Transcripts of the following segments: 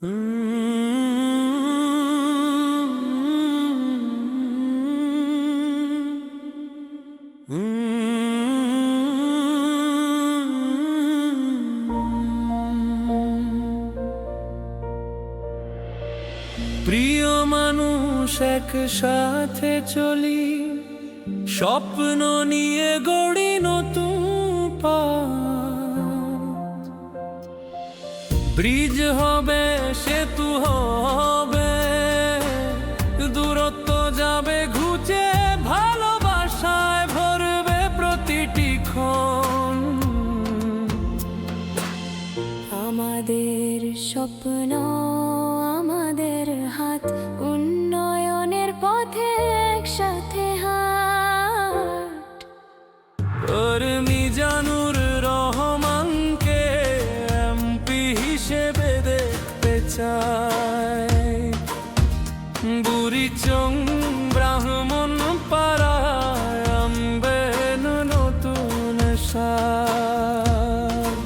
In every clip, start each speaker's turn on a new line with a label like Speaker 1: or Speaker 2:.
Speaker 1: প্রিয় মানুষ একসাথে চলি, স্বপ্ন নিয়ে গড়ি নতুন পথ। ব্রিজ হবে, সেতু হবে, দূরত্ব যাবে ঘুচে, ভালোবাসায় ভরবে প্রতিটি ক্ষণ।
Speaker 2: আমাদের স্বপ্ন, আমাদের হাত, উন্নয়নের পথে একসাথে হাট।
Speaker 1: মিজানুর রহমানকে এমপি হিসেবে দেখতে চাই, বুড়িচং ব্রাহ্মণপাড়ায় আনবেন নতুন সাজ।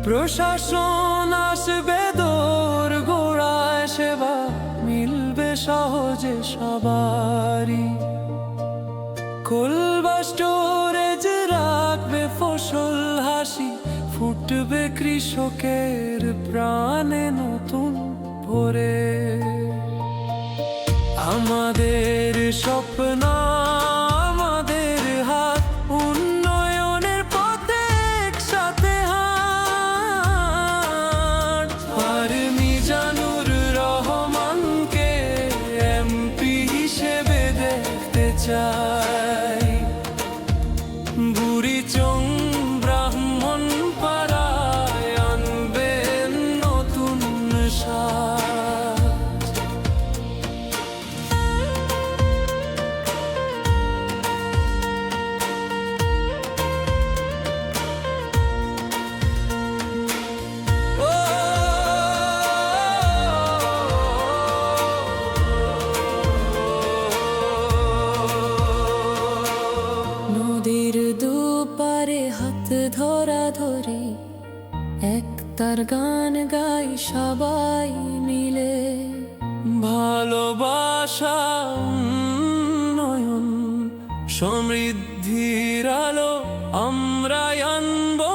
Speaker 1: প্রশাসন আসবে দোর গোড়ায়, সেবা মিলবে সহজে সবারই। কোল্ড স্টোরেজ রাখবে ফসল হাসি, ফুটবে কৃষকের প্রাণে নতুন ভরে। আমাদের স্বপ্ন, আমাদের হাত, উন্নয়নের পথে একসাথে হাট। আর মিজানুর রহমানকে এমপি হিসেবে দেখতে চাই, বুড়িচং ব্রাহ্মণপাড়ায় আনবেন নতুন সাজ।
Speaker 2: নদীর দুপারে হাত ধরাধরি, একতার গান গাই সবাই মিলে।
Speaker 1: ভালোবাসা, উন্নয়ন, সমৃদ্ধির আলো আমরা আনবো